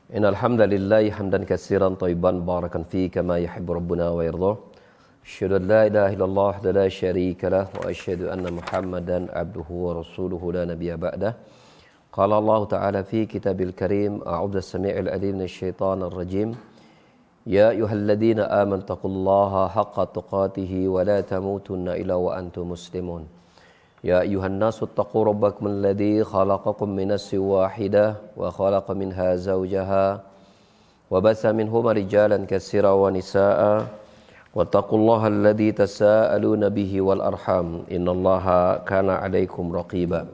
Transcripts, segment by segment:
Innal hamdalillah hamdan katsiran thayyiban barakan fi kama yuhibbu rabbuna wa yardah. Asyhadu an la ilaha illallah wa la syarika lah wa asyhadu anna Muhammadan abduhu wa rasuluhu la nabiyya ba'dah. Qala Allah Ta'ala fi kitabil karim a'udzu as-sami'il 'alim minasyaitonir rajim. Ya ayyuhalladzina amanu taqullaha haqqa tuqatih wa la tamutunna illa wa antum muslimun. Ya ayuhan nasu taqu rabbakum alladhi khalaqakum min nafsin wahidah wa khalaqa minha zawjaha wa batha minhuma rijalan katsiran wa nisaa'a wattaqullaha alladhi tasaaluna bihi wal arham innallaha kana 'alaykum raqiba.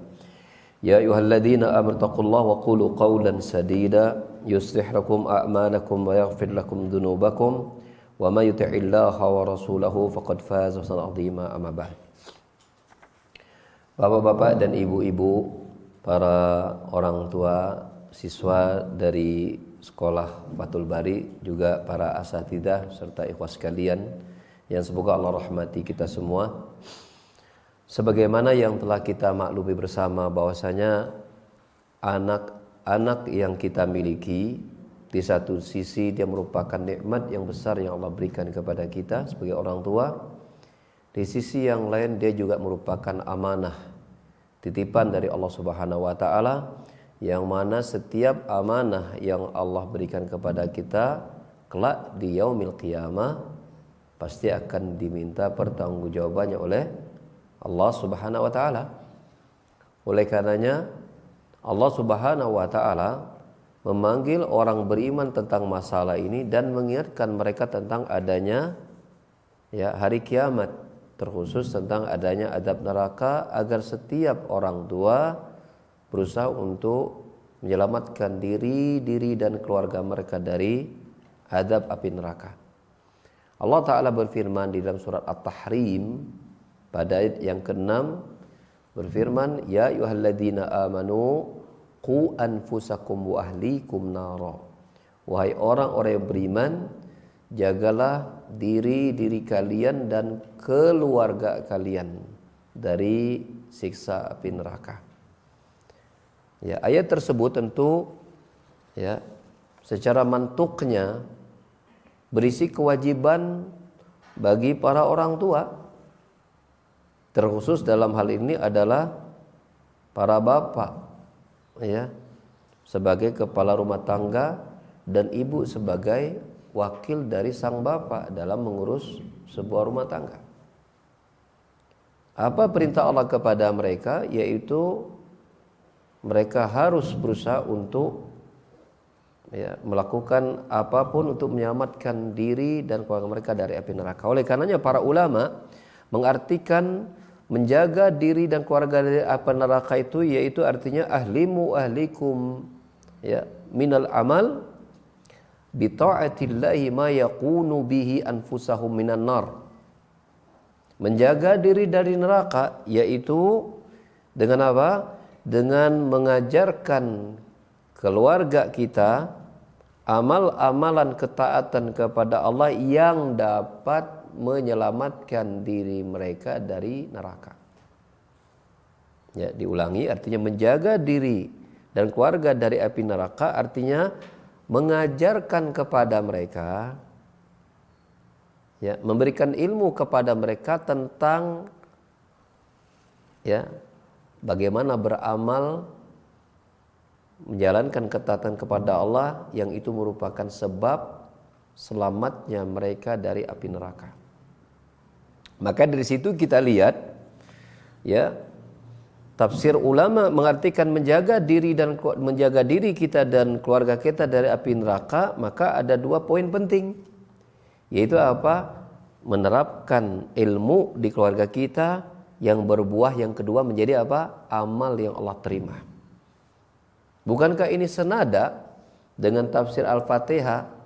Ya ayyuhalladzina amanu taqullaha wa qulu qawlan sadida yuslih lakum a'malakum wa yaghfir lakum dhunubakum wa may yuti'illaha wa rasulahu faqad faza fawzan 'azima amma ba'd. Bapak-bapak dan ibu-ibu, para orang tua, siswa dari sekolah Fathul Bari, juga para asatidzah serta ikhwas sekalian yang semoga Allah rahmati kita semua. Sebagaimana yang telah kita maklumi bersama bahwasanya anak-anak yang kita miliki di satu sisi dia merupakan nikmat yang besar yang Allah berikan kepada kita sebagai orang tua. Di sisi yang lain dia juga merupakan amanah, titipan dari Allah Subhanahu wa taala, yang mana setiap amanah yang Allah berikan kepada kita kelak di yaumil qiyamah pasti akan diminta pertanggungjawabannya oleh Allah Subhanahu wa taala. Oleh karenanya Allah Subhanahu wa taala memanggil orang beriman tentang masalah ini dan mengingatkan mereka tentang adanya hari kiamat, terkhusus tentang adanya azab neraka, agar setiap orang tua berusaha untuk menyelamatkan diri dan keluarga mereka dari azab api neraka. Allah Ta'ala berfirman di dalam surat At-Tahrim pada ayat yang ke-6 berfirman, Ya ayyuhalladzina amanu qu anfusakum wa ahlikum nara. Wahai orang-orang yang beriman, jagalah diri kalian dan keluarga kalian dari siksa api neraka. Ayat tersebut tentu secara mantuknya berisi kewajiban bagi para orang tua. Terkhusus dalam hal ini adalah para bapak sebagai kepala rumah tangga dan ibu sebagai wakil dari sang bapak dalam mengurus sebuah rumah tangga. Apa perintah Allah kepada mereka? Yaitu mereka harus berusaha untuk melakukan apapun untuk menyelamatkan diri dan keluarga mereka dari api neraka. Oleh karenanya para ulama mengartikan menjaga diri dan keluarga dari api neraka itu yaitu artinya ahlimu ahlikum minal amal bi ta'atillahi ma yaqunu bihi anfusahum minan nar. Menjaga diri dari neraka yaitu dengan apa? Dengan mengajarkan keluarga kita amal-amalan ketaatan kepada Allah yang dapat menyelamatkan diri mereka dari neraka. Diulangi, artinya menjaga diri dan keluarga dari api neraka artinya mengajarkan kepada mereka, memberikan ilmu kepada mereka tentang bagaimana beramal, menjalankan ketaatan kepada Allah yang itu merupakan sebab selamatnya mereka dari api neraka. Maka dari situ kita lihat tafsir ulama mengartikan menjaga diri kita dan keluarga kita dari api neraka, maka ada dua poin penting. Yaitu apa? Menerapkan ilmu di keluarga kita yang berbuah, yang kedua menjadi apa? Amal yang Allah terima. Bukankah ini senada dengan tafsir Al-Fatihah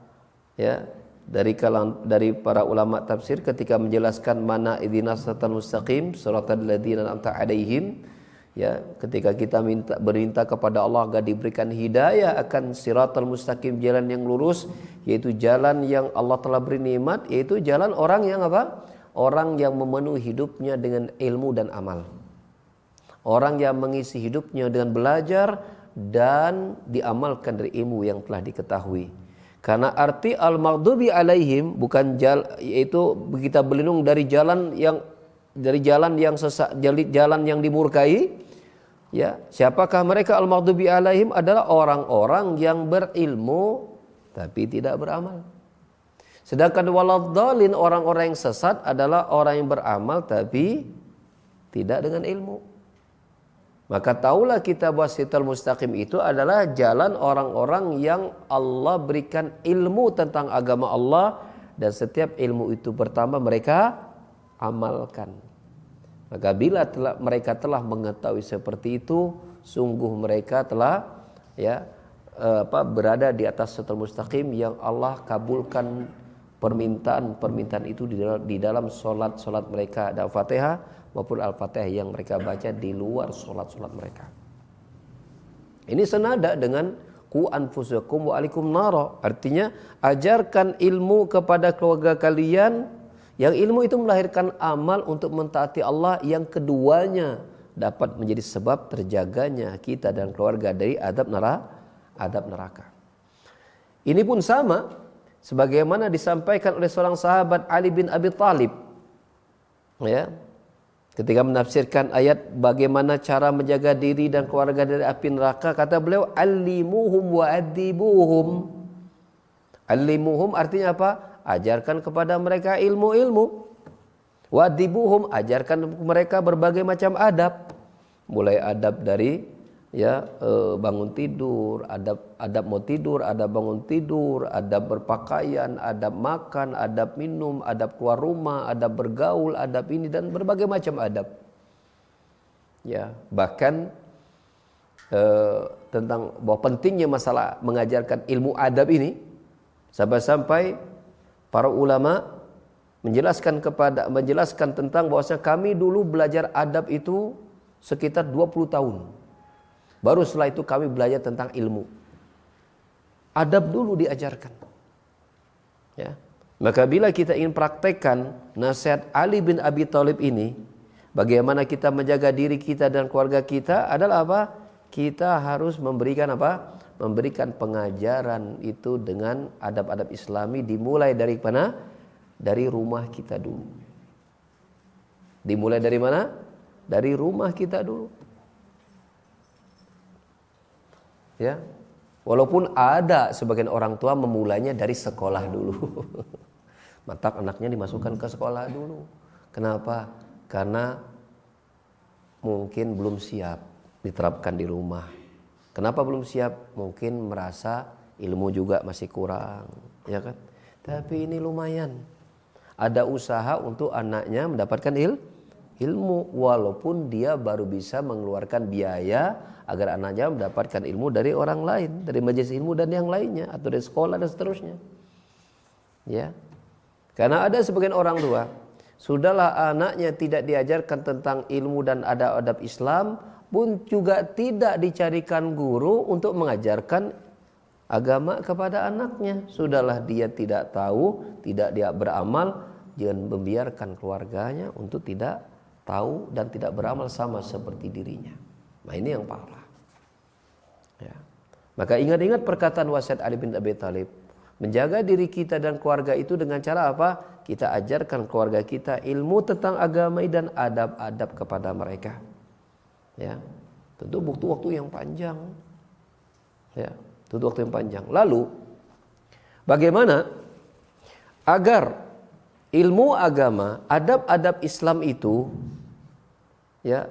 dari para ulama tafsir ketika menjelaskan mana ihdinas siratal mustaqim siratal ladzina an'amta 'alaihim, ketika kita berminta kepada Allah agar diberikan hidayah akan siratal mustaqim, jalan yang lurus, yaitu jalan yang Allah telah beri nikmat, yaitu jalan orang yang apa? Orang yang memenuhi hidupnya dengan ilmu dan amal. Orang yang mengisi hidupnya dengan belajar dan diamalkan dari ilmu yang telah diketahui. Karena arti al-maghdubi alaihim bukan yaitu kita berlindung dari jalan yang sesat, jalan yang dimurkai. Ya, siapakah mereka al-maghdubi alaihim? Adalah orang-orang yang berilmu tapi tidak beramal. Sedangkan waladhdallin, orang-orang yang sesat adalah orang yang beramal tapi tidak dengan ilmu. Maka tahulah kita bahwa Shiratal Mustaqim itu adalah jalan orang-orang yang Allah berikan ilmu tentang agama Allah, dan setiap ilmu itu pertama mereka amalkan. Maka bila mereka telah mengetahui seperti itu, sungguh mereka telah berada di atas Shiratal Mustaqim yang Allah kabulkan permintaan itu di dalam solat mereka, dan Fatihah maupun Al-Fatihah yang mereka baca di luar solat mereka. Ini senada dengan ku anfusakum wa alikum nara. Artinya ajarkan ilmu kepada keluarga kalian, yang ilmu itu melahirkan amal untuk mentaati Allah, yang keduanya dapat menjadi sebab terjaganya kita dan keluarga dari adab neraka. Ini pun sama sebagaimana disampaikan oleh seorang sahabat Ali bin Abi Thalib. Ya. Ketika menafsirkan ayat bagaimana cara menjaga diri dan keluarga dari api neraka, kata beliau, allimuhum wa adibuhum. Allimuhum artinya apa? Ajarkan kepada mereka ilmu-ilmu. Wa adibuhum, ajarkan mereka berbagai macam adab. Mulai adab dari bangun tidur, adab mau tidur, adab bangun tidur, adab berpakaian, adab makan, adab minum, adab keluar rumah, adab bergaul, adab ini dan berbagai macam adab. Ya, bahkan tentang bahwa pentingnya masalah mengajarkan ilmu adab ini, sampai para ulama menjelaskan tentang bahwasanya kami dulu belajar adab itu sekitar 20 tahun. Baru setelah itu kami belajar tentang ilmu. Adab dulu diajarkan. Ya. Maka bila kita ingin praktekkan nasihat Ali bin Abi Thalib ini, bagaimana kita menjaga diri kita dan keluarga kita adalah apa? Kita harus memberikan apa? Memberikan pengajaran itu dengan adab-adab Islami, dimulai dari mana? Dari rumah kita dulu. Dimulai dari mana? Dari rumah kita dulu. Ya, walaupun ada sebagian orang tua memulainya dari sekolah dulu. Mantap, anaknya dimasukkan ke sekolah dulu. Kenapa? Karena mungkin belum siap diterapkan di rumah. Kenapa belum siap? Mungkin merasa ilmu juga masih kurang, ya kan? Tapi ini lumayan. Ada usaha untuk anaknya mendapatkan ilmu, walaupun dia baru bisa mengeluarkan biaya agar anaknya mendapatkan ilmu dari orang lain, dari majelis ilmu dan yang lainnya, atau dari sekolah dan seterusnya. Ya, karena ada sebagian orang tua, sudahlah anaknya tidak diajarkan tentang ilmu dan adab-adab Islam, pun juga tidak dicarikan guru untuk mengajarkan agama kepada anaknya. Sudahlah dia tidak tahu, tidak dia beramal, jangan membiarkan keluarganya untuk tidak tahu dan tidak beramal sama seperti dirinya. Nah, ini yang parah. Ya. Maka ingat-ingat perkataan wasiat Ali bin Abi Thalib, menjaga diri kita dan keluarga itu dengan cara apa? Kita ajarkan keluarga kita ilmu tentang agama dan adab-adab kepada mereka. Ya, tentu butuh waktu yang panjang. Ya, butuh waktu yang panjang. Lalu, bagaimana agar ilmu agama, adab-adab Islam itu ya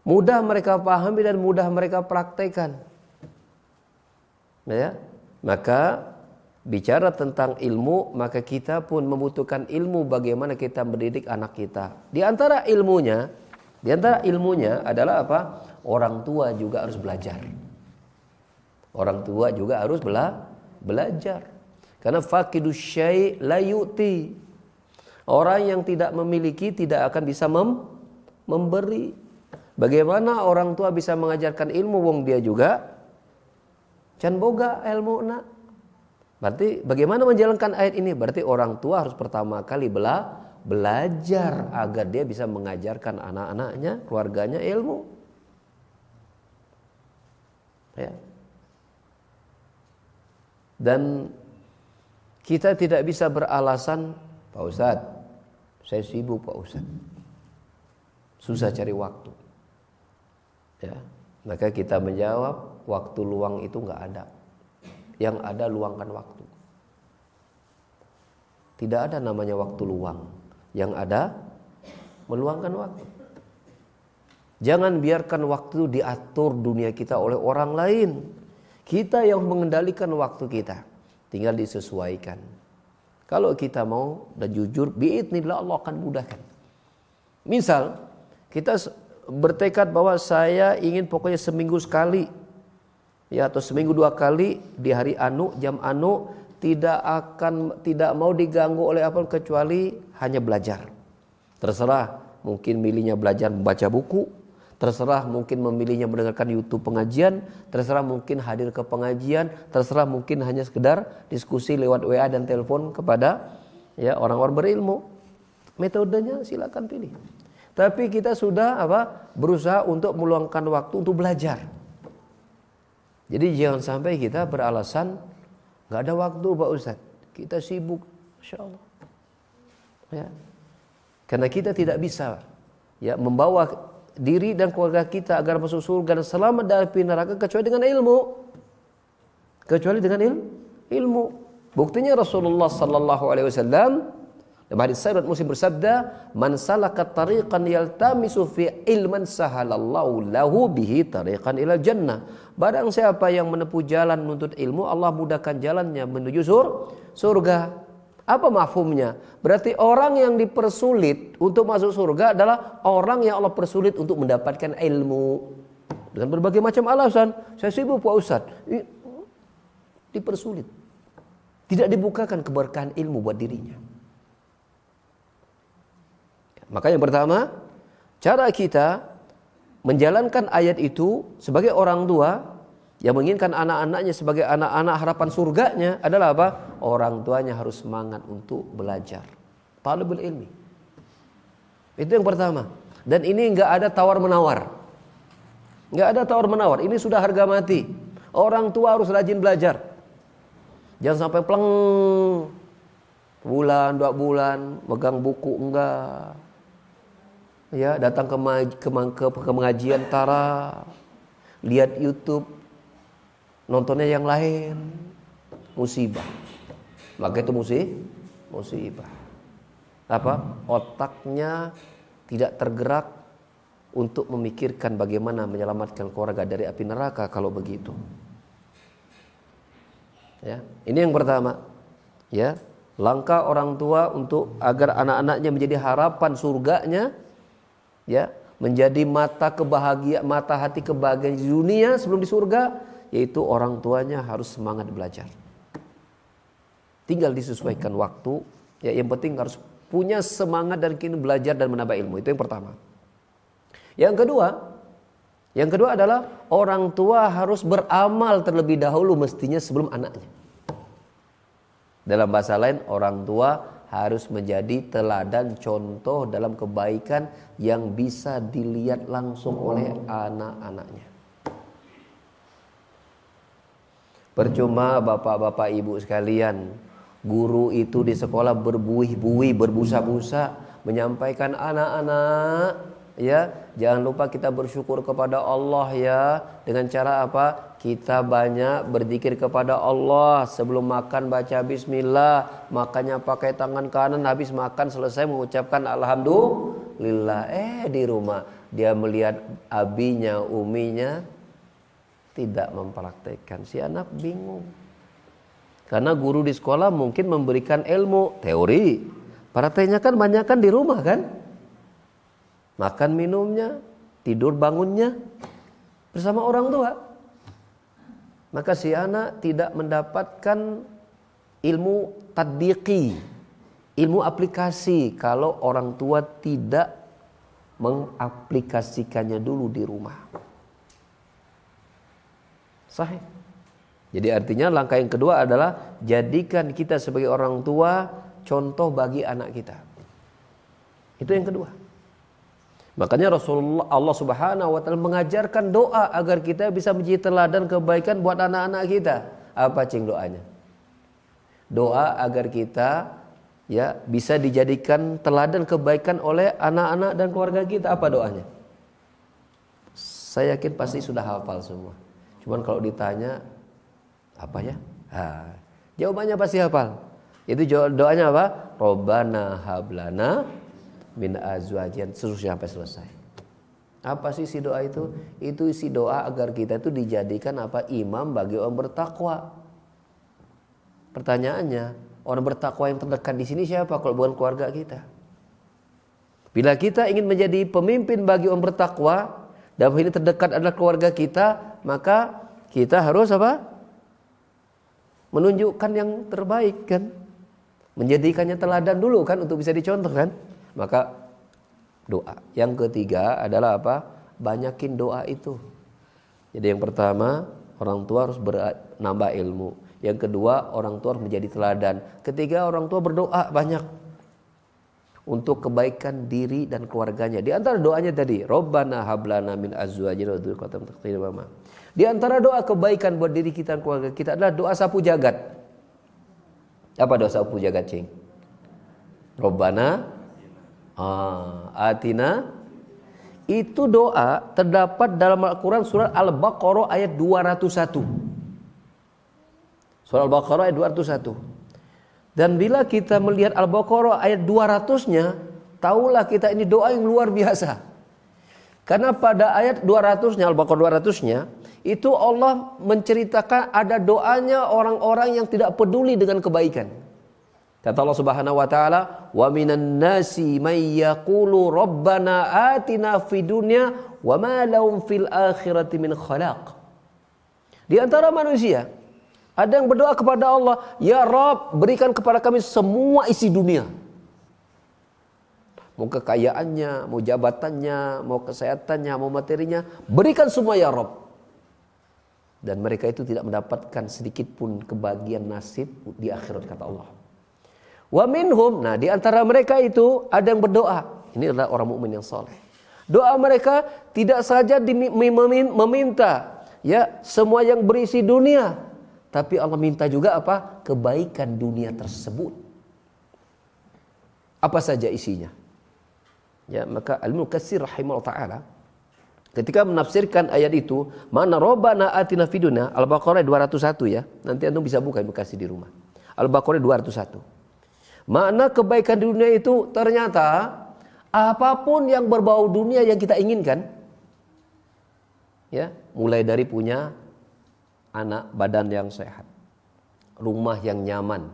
mudah mereka pahami dan mudah mereka praktekkan. Ya, maka bicara tentang ilmu, maka kita pun membutuhkan ilmu bagaimana kita mendidik anak kita. Di antara ilmunya adalah apa? Orang tua juga harus belajar. Orang tua juga harus belajar. Karena faqidus syai' la yu'ti. Orang yang tidak memiliki tidak akan bisa memberi. Bagaimana orang tua bisa mengajarkan ilmu wong dia juga can boga ilmu na. Berarti bagaimana menjalankan ayat ini? Berarti orang tua harus pertama kali belajar agar dia bisa mengajarkan anak-anaknya, keluarganya ilmu. Ya. Dan kita tidak bisa beralasan, Pak Ustadz, saya sibuk Pak Ustadz, susah cari waktu. Ya, maka kita menjawab, waktu luang itu nggak ada. Yang ada luangkan waktu. Tidak ada namanya waktu luang. Yang ada meluangkan waktu. Jangan biarkan waktu diatur dunia kita oleh orang lain. Kita yang mengendalikan waktu kita. Tinggal disesuaikan. Kalau kita mau dan jujur, biidznillah Allah akan mudahkan. Misal, kita bertekad bahwa saya ingin pokoknya seminggu sekali, ya, atau seminggu 2 kali di hari anu, jam anu, tidak mau diganggu oleh apa kecuali hanya belajar. Terserah, mungkin milihnya belajar membaca buku, terserah mungkin memilihnya mendengarkan YouTube pengajian, terserah mungkin hadir ke pengajian, terserah mungkin hanya sekedar diskusi lewat WA dan telepon kepada ya orang-orang berilmu. Metodenya silakan pilih. Tapi kita sudah berusaha untuk meluangkan waktu untuk belajar. Jadi jangan sampai kita beralasan nggak ada waktu Pak Ustadz, kita sibuk, Masya Allah. Ya. Karena kita tidak bisa ya membawa diri dan keluarga kita agar masuk surga dan selamat dari api neraka kecuali dengan ilmu. Kecuali dengan ilmu. Buktinya Rasulullah sallallahu alaihi wasallam dalam hadis Sahih Muslim bersabda, "Man salaka tariqan yaltamisu fi ilman sahalallahu lahu bihi tariqan ilal jannah." Barang siapa yang menempuh jalan menuntut ilmu, Allah mudahkan jalannya menuju surga. Apa mafhumnya? Berarti orang yang dipersulit untuk masuk surga adalah orang yang Allah persulit untuk mendapatkan ilmu. Dengan berbagai macam alasan. Saya sibuk Pak Ustaz. Dipersulit. Tidak dibukakan keberkahan ilmu buat dirinya. Maka yang pertama, cara kita menjalankan ayat itu sebagai orang tua yang menginginkan anak-anaknya sebagai anak-anak harapan surganya adalah apa? Orang tuanya harus semangat untuk belajar. Talibul ilmi. Itu yang pertama. Dan ini enggak ada tawar-menawar. Enggak ada tawar-menawar. Ini sudah harga mati. Orang tua harus rajin belajar. Jangan sampai pleng. Bulan, 2 bulan megang buku enggak. Ya, datang ke pengajian tara, lihat YouTube, nontonnya yang lain, musibah. Maka itu musibah. Apa? Otaknya tidak tergerak untuk memikirkan bagaimana menyelamatkan keluarga dari api neraka kalau begitu. Ya, ini yang pertama. Ya, langkah orang tua untuk agar anak-anaknya menjadi harapan surganya. Ya, menjadi mata hati kebahagiaan di dunia sebelum di surga, yaitu orang tuanya harus semangat belajar. Tinggal disesuaikan waktu, ya, yang penting harus punya semangat dan keinginan belajar dan menambah ilmu. Itu yang pertama. Yang kedua adalah orang tua harus beramal terlebih dahulu mestinya sebelum anaknya. Dalam bahasa lain, orang tua harus menjadi teladan contoh dalam kebaikan yang bisa dilihat langsung oleh anak-anaknya. Percuma bapak-bapak ibu sekalian, guru itu di sekolah berbuih-buih, berbusa-busa menyampaikan anak-anak, ya, jangan lupa kita bersyukur kepada Allah ya, dengan cara apa? Kita banyak berzikir kepada Allah. Sebelum makan baca bismillah, makannya pakai tangan kanan, habis makan selesai mengucapkan alhamdulillah. Di rumah dia melihat abinya, uminya tidak mempraktekkan. Si anak bingung. Karena guru di sekolah mungkin memberikan ilmu teori, prakteknya kan banyak kan di rumah kan? Makan minumnya, tidur bangunnya bersama orang tua. Maka si anak tidak mendapatkan ilmu tadbiqi, ilmu aplikasi kalau orang tua tidak mengaplikasikannya dulu di rumah. Sahih. Jadi artinya langkah yang kedua adalah jadikan kita sebagai orang tua contoh bagi anak kita. Itu yang kedua. Makanya Rasulullah Allah Subhanahu wa taala mengajarkan doa agar kita bisa menjadi teladan kebaikan buat anak-anak kita. Apa cing doanya? Doa agar kita ya bisa dijadikan teladan kebaikan oleh anak-anak dan keluarga kita. Apa doanya? Saya yakin pasti sudah hafal semua. Cuman kalau ditanya apa ya? Jawabannya pasti hafal. Itu doanya apa? Robbana hablana min azwajin, seterusnya sampai selesai. Apa sih isi doa itu? Itu isi doa agar kita itu dijadikan apa? Imam bagi orang bertakwa. Pertanyaannya, orang bertakwa yang terdekat di sini siapa kalau bukan keluarga kita? Bila kita ingin menjadi pemimpin bagi orang bertakwa, dan ini terdekat adalah keluarga kita, maka kita harus apa? Menunjukkan yang terbaik kan? Menjadikannya teladan dulu kan untuk bisa dicontoh kan? Maka doa. Yang ketiga adalah apa? Banyakin doa itu. Jadi yang pertama, orang tua harus nambah ilmu. Yang kedua, orang tua harus menjadi teladan. Ketiga, orang tua berdoa banyak untuk kebaikan diri dan keluarganya. Di antara doanya tadi, Rabbana hablana min azwajina wa dzurriyyatina qurrata a'yun. Di antara doa kebaikan buat diri kita dan keluarga kita adalah doa sapu jagat. Apa doa sapu jagat, Cing? Rabbana atina. Itu doa terdapat dalam Al-Quran surat Al-Baqarah ayat 201. Surah Al-Baqarah ayat 201. Dan bila kita melihat Al-Baqarah ayat 200-nya, tahulah kita ini doa yang luar biasa. Karena pada ayat 200-nya, Al-Baqarah 200-nya, itu Allah menceritakan ada doanya orang-orang yang tidak peduli dengan kebaikan. Kata Allah Subhanahu wa taala, "Wa minan nasi may yaqulu rabbana atina fid dunya wa ma lahum fil akhirati min khalaq." Di antara manusia ada yang berdoa kepada Allah, "Ya Rabb, berikan kepada kami semua isi dunia." Mau kekayaannya, mau jabatannya, mau kesehatannya, mau materinya, berikan semua ya Rabb. Dan mereka itu tidak mendapatkan sedikit pun kebahagiaan nasib di akhirat, kata Allah. Wa minhum, nah di antara mereka itu ada yang berdoa. Ini adalah orang mukmin yang saleh. Doa mereka tidak saja meminta ya semua yang berisi dunia, tapi Allah minta juga apa? Kebaikan dunia tersebut. Apa saja isinya? Ya, maka Al-Ibnu Katsir rahimahullah taala ketika menafsirkan ayat itu, mana Rabbana atina fid dunya, Al-Baqarah 201 ya. Nanti antum bisa buka Ibnu Katsir di rumah. Al-Baqarah 201. Makna kebaikan dunia itu ternyata apapun yang berbau dunia yang kita inginkan, ya, mulai dari punya anak badan yang sehat, rumah yang nyaman,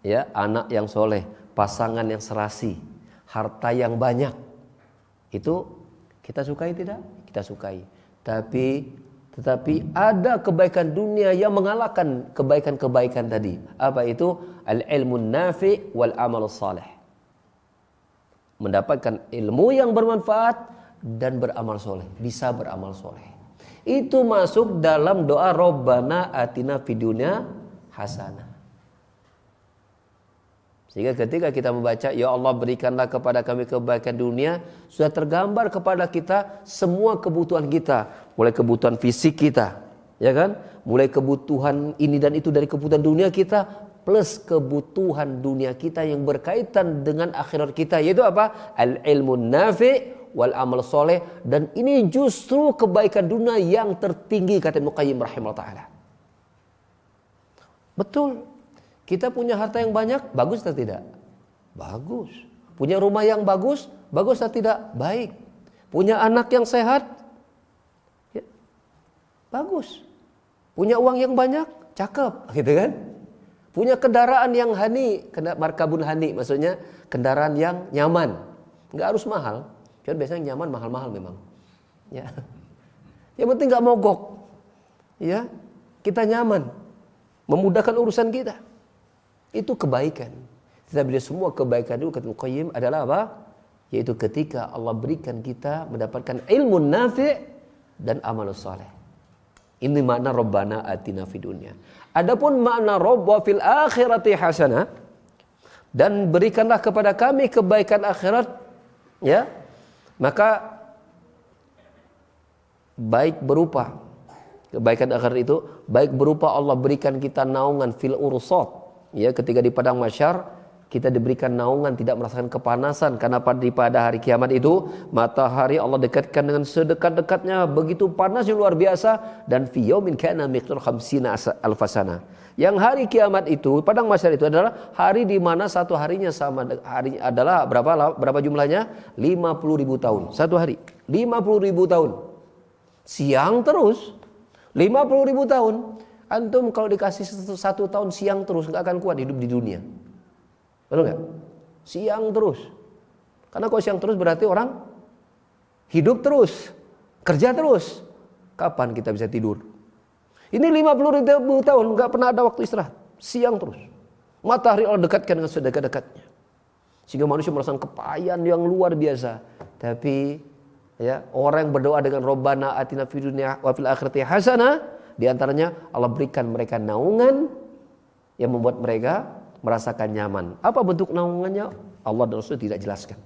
ya, anak yang soleh, pasangan yang serasi, harta yang banyak, itu kita sukai tidak? Kita sukai. Tetapi ada kebaikan dunia yang mengalahkan kebaikan-kebaikan tadi. Apa itu? Al-ilmun nafi' wal amal salih. Mendapatkan ilmu yang bermanfaat dan beramal soleh. Bisa beramal soleh. Itu masuk dalam doa Rabbana atina fid dunya hasanah. Sehingga ketika kita membaca, ya Allah berikanlah kepada kami kebaikan dunia, sudah tergambar kepada kita semua kebutuhan kita. Mulai kebutuhan fisik kita, ya kan? Mulai kebutuhan ini dan itu dari kebutuhan dunia kita, plus kebutuhan dunia kita yang berkaitan dengan akhirat kita. Yaitu apa? Al-ilmun nafi' wal amal soleh. Dan ini justru kebaikan dunia yang tertinggi, kata Ibnu Qayyim rahimahullah ta'ala. Betul. Kita punya harta yang banyak, bagus atau tidak? Bagus. Punya rumah yang bagus, bagus atau tidak? Baik. Punya anak yang sehat, ya, bagus. Punya uang yang banyak, cakep, gitu kan? Punya kendaraan yang hani, markabun hani, maksudnya kendaraan yang nyaman. Nggak harus mahal, kan biasanya nyaman mahal-mahal memang. Ya. Yang penting nggak mogok, ya, kita nyaman, memudahkan urusan kita. Itu kebaikan. Tetapi semua kebaikan itu kata Qayyim adalah apa? Yaitu ketika Allah berikan kita mendapatkan ilmu nafi' dan amal saleh. Ini makna Rabbana atina fid dunya. Adapun makna Rabb fil akhirati hasanah, dan berikanlah kepada kami kebaikan akhirat, ya. Maka baik berupa kebaikan akhirat itu, baik berupa Allah berikan kita naungan fil ursat, ya, ketika di padang mahsyar kita diberikan naungan, tidak merasakan kepanasan, karena pada hari kiamat itu matahari Allah dekatkan dengan sedekat-dekatnya, begitu panasnya luar biasa. Dan fi yaumin kana miqdar 50 alfasana. Yang hari kiamat itu, padang mahsyar itu adalah hari di mana satu harinya sama hari adalah berapa jumlahnya? 50.000 tahun. Satu hari 50.000 tahun. Siang terus 50.000 tahun. Antum kalau dikasih satu tahun siang terus nggak akan kuat hidup di dunia. Betul nggak? Siang terus. Karena kalau siang terus berarti orang hidup terus, kerja terus. Kapan kita bisa tidur? Ini 50.000 tahun nggak pernah ada waktu istirahat. Siang terus. Matahari Allah dekatkan dengan sedekat-dekatnya. Sehingga manusia merasakan kepayan yang luar biasa. Tapi ya, orang yang berdoa dengan Rabbana atina fid dunya wa fil akhirati hasanah, di antaranya Allah berikan mereka naungan yang membuat mereka merasakan nyaman. Apa bentuk naungannya? Allah dan Rasul tidak jelaskan.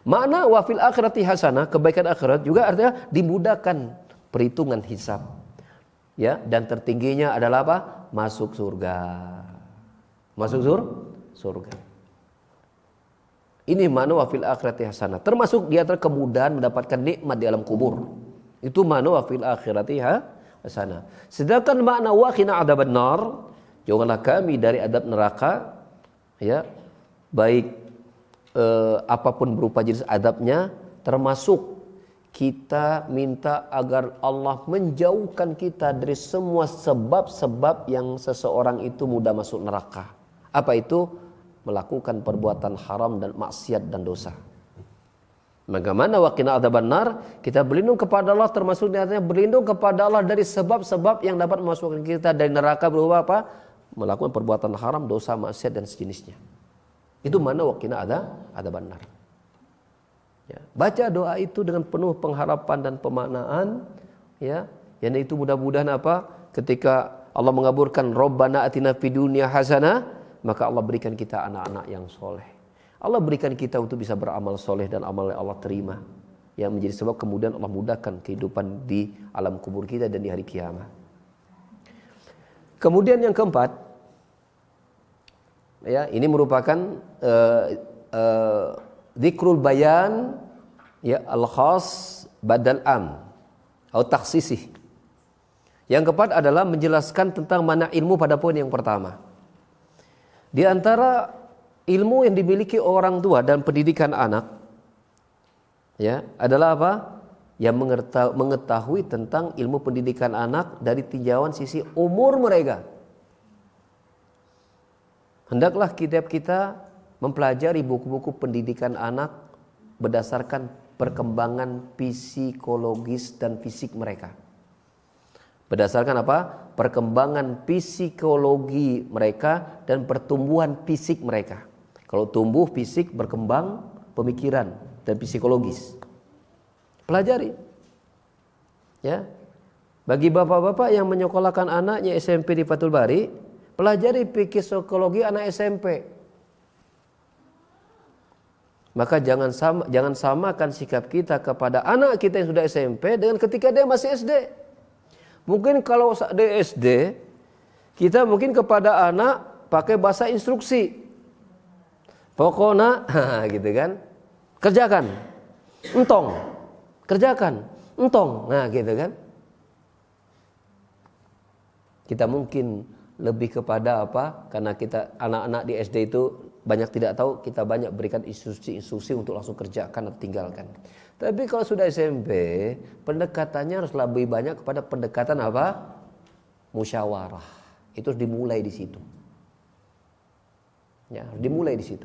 Makna wa fil akhirati hasanah, kebaikan akhirat juga artinya dimudahkan perhitungan hisab. Ya, dan tertingginya adalah apa? Masuk surga. Masuk surga. Ini makna wa fil akhirati hasanah. Termasuk di antara kemudahan mendapatkan nikmat di alam kubur. Itu makna wa fil akhirati hasanah. Sedangkan makna wa qina adzabannar, jauhkanlah kami dari adab neraka, ya, baik apapun berupa jenis adabnya, termasuk kita minta agar Allah menjauhkan kita dari semua sebab-sebab yang seseorang itu mudah masuk neraka. Apa itu? Melakukan perbuatan haram dan maksiat dan dosa. Bagaimana waqina adzabannar? Kita berlindung kepada Allah, termasuk diantaranya berlindung kepada Allah dari sebab-sebab yang dapat memasukkan kita dari neraka berupa apa? Melakukan perbuatan haram, dosa, maksiat dan sejenisnya. Itu mana waqina adzabannar. Ya, baca doa itu dengan penuh pengharapan dan pemaknaan, ya, yang itu mudah-mudahan apa? Ketika Allah mengaburkan Rabbana atina fid dunya hasanah, maka Allah berikan kita anak-anak yang soleh. Allah berikan kita untuk bisa beramal soleh dan amal yang Allah terima, yang menjadi sebab kemudian Allah mudahkan kehidupan di alam kubur kita dan di hari kiamat. Kemudian yang keempat, ya, ini merupakan dzikrul bayan, ya, al-khas badal am atau takhsisih. Yang keempat adalah menjelaskan tentang mana ilmu pada poin yang pertama. Di antara ilmu yang dimiliki orang tua dan pendidikan anak, ya, adalah apa? Yang mengetahui tentang ilmu pendidikan anak dari tinjauan sisi umur mereka. Hendaklah kita mempelajari buku-buku pendidikan anak berdasarkan perkembangan psikologis dan fisik mereka. Berdasarkan apa? Perkembangan psikologi mereka dan pertumbuhan fisik mereka. Kalau tumbuh fisik, berkembang pemikiran dan psikologis. Pelajari. Ya. Bagi bapak-bapak yang menyekolahkan anaknya SMP di Fathul Bari, pelajari psikologi anak SMP. Maka jangan samakan sikap kita kepada anak kita yang sudah SMP dengan ketika dia masih SD. Mungkin kalau dia SD, kita mungkin kepada anak pakai bahasa instruksi. Pokoknya, gitu kan, kerjakan, entong, kerjakan, entong, nah gitu kan. Kita mungkin lebih kepada apa? Karena kita anak-anak di SD itu banyak tidak tahu, kita banyak berikan instruksi-instruksi untuk langsung kerjakan atau tinggalkan. Tapi kalau sudah SMP, pendekatannya harus lebih banyak kepada pendekatan apa? Musyawarah. Itu harus dimulai di situ. Ya, harus dimulai di situ.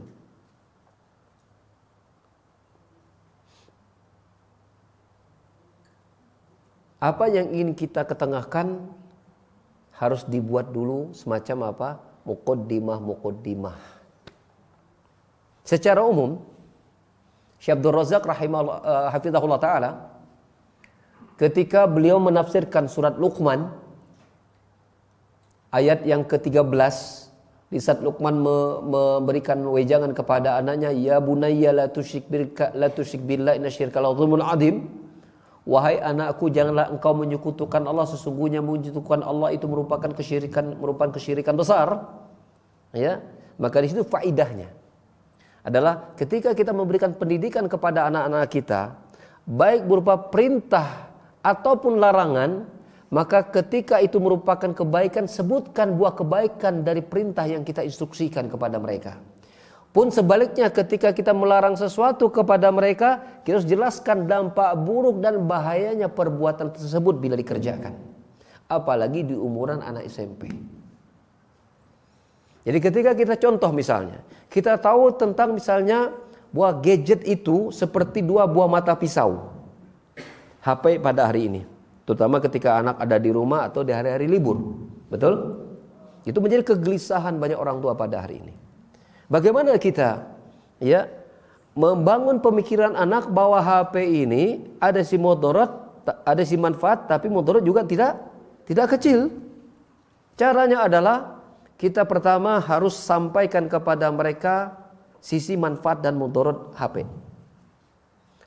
Apa yang ingin kita ketengahkan harus dibuat dulu semacam apa? Muqaddimah. Secara umum, Syekh Abdul Razak hafizahullah ta'ala, ketika beliau menafsirkan surat Luqman ayat yang ke-13 Di saat Luqman memberikan wejangan kepada anaknya, ya bunayya la tusyrik billahi innasyirka la dzulmun adzim. Wahai anakku, janganlah engkau menyekutukan Allah, sesungguhnya menyekutukan Allah itu merupakan kesyirikan besar. Ya, maka di situ faidahnya adalah ketika kita memberikan pendidikan kepada anak-anak kita, baik berupa perintah ataupun larangan, maka ketika itu merupakan kebaikan, sebutkan buah kebaikan dari perintah yang kita instruksikan kepada mereka. Pun sebaliknya ketika kita melarang sesuatu kepada mereka, kita harus jelaskan dampak buruk dan bahayanya perbuatan tersebut bila dikerjakan. Apalagi di umuran anak SMP. Jadi ketika kita contoh misalnya, kita tahu tentang misalnya buah gadget itu seperti dua buah mata pisau. HP pada hari ini. Terutama ketika anak ada di rumah atau di hari-hari libur. Betul? Itu menjadi kegelisahan banyak orang tua pada hari ini. Bagaimana kita ya membangun pemikiran anak bahwa HP ini ada si mudarat, ada si manfaat, tapi mudarat juga tidak kecil. Caranya adalah kita pertama harus sampaikan kepada mereka sisi manfaat dan mudarat HP.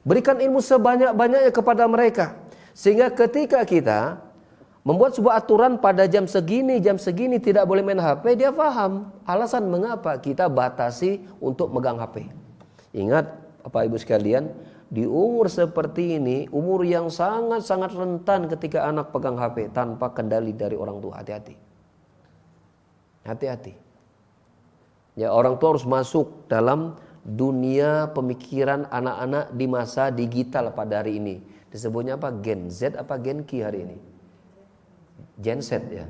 Berikan ilmu sebanyak-banyaknya kepada mereka. Sehingga ketika kita membuat sebuah aturan pada jam segini tidak boleh main HP, dia paham alasan mengapa kita batasi untuk megang HP. Ingat Bapak Ibu sekalian, di umur seperti ini, umur yang sangat-sangat rentan ketika anak pegang HP tanpa kendali dari orang tua. Hati-hati. Hati-hati. Ya, orang tua harus masuk dalam dunia pemikiran anak-anak di masa digital pada hari ini. Disebutnya apa? Gen Z apa Gen Q hari ini? Gen Z ya.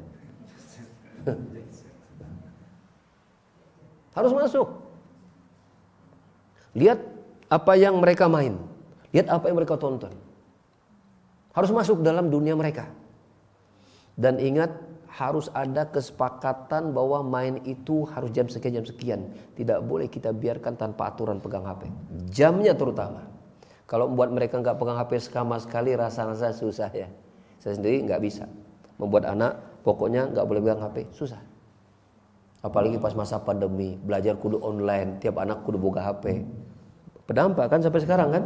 Harus masuk. Lihat apa yang mereka main. Lihat apa yang mereka tonton. Harus masuk dalam dunia mereka. Dan ingat, harus ada kesepakatan bahwa main itu harus jam sekian. Tidak boleh kita biarkan tanpa aturan pegang HP. Jamnya terutama. Kalau membuat mereka nggak pegang HP sama sekali, rasa-rasa susah ya. Saya sendiri nggak bisa membuat anak pokoknya nggak boleh pegang HP, susah. Apalagi pas masa pandemi, belajar kudu online, tiap anak kudu buka HP. Berdampak kan sampai sekarang kan,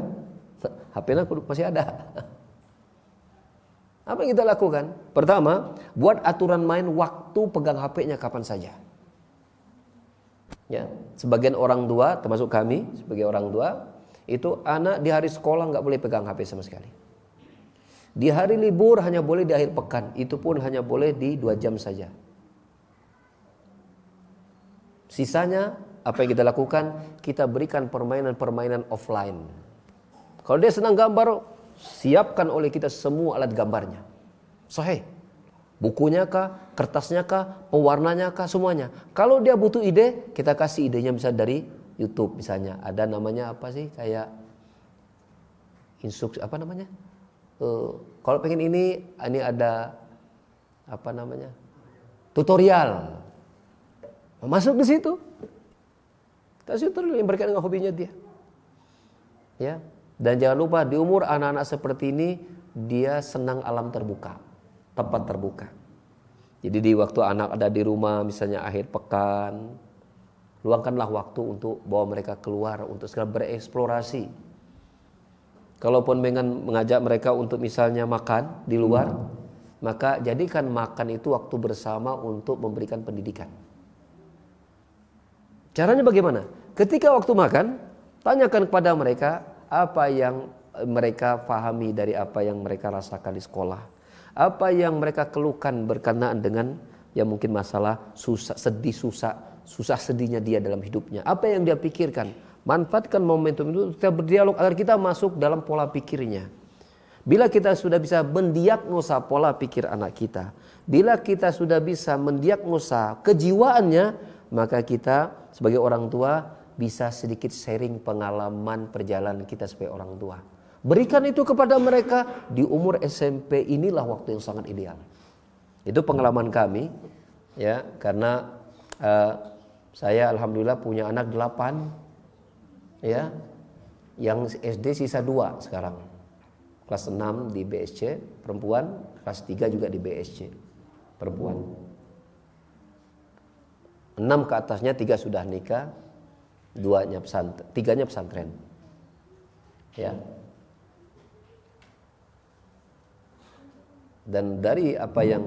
HP-nya kudu masih ada. Apa yang kita lakukan? Pertama, buat aturan main waktu pegang HP-nya kapan saja. Ya, sebagian orang tua, termasuk kami sebagai orang tua, itu anak di hari sekolah nggak boleh pegang HP sama sekali. Di hari libur hanya boleh di akhir pekan, itu pun hanya boleh di 2 jam saja. Sisanya apa yang kita lakukan? Kita berikan permainan-permainan offline. Kalau dia senang gambar, siapkan oleh kita semua alat gambarnya. Sahih. Bukunya kah, kertasnya kah, pewarnanya kah, semuanya. Kalau dia butuh ide, kita kasih idenya bisa dari YouTube misalnya. Ada namanya apa sih? Kayak instruksi apa namanya? Kalau pengen ini ada apa namanya? Tutorial. Masuk di situ. Kasih tutorial yang berkaitan dengan hobinya dia. Ya. Dan jangan lupa di umur anak-anak seperti ini dia senang alam terbuka, tempat terbuka. Jadi di waktu anak ada di rumah misalnya akhir pekan, luangkanlah waktu untuk bawa mereka keluar untuk segera bereksplorasi. Kalaupun mengajak mereka untuk misalnya makan di luar, maka jadikan makan itu waktu bersama untuk memberikan pendidikan. Caranya bagaimana? Ketika waktu makan, tanyakan kepada mereka apa yang mereka pahami dari apa yang mereka rasakan di sekolah. Apa yang mereka keluhkan berkenaan dengan yang mungkin masalah susah sedihnya dia dalam hidupnya. Apa yang dia pikirkan? Manfaatkan momentum itu kita berdialog agar kita masuk dalam pola pikirnya. Bila kita sudah bisa mendiagnosa pola pikir anak kita, bila kita sudah bisa mendiagnosa kejiwaannya, maka kita sebagai orang tua bisa sedikit sharing pengalaman perjalanan kita sebagai orang tua. Berikan itu kepada mereka di umur SMP, inilah waktu yang sangat ideal. Itu pengalaman kami ya, karena saya alhamdulillah punya anak 8 ya, yang SD sisa 2 sekarang. Kelas 6 di BSC perempuan, kelas 3 juga di BSC perempuan. 6 ke atasnya 3 sudah nikah, 3-nya pesantren. Ya. Dan dari apa yang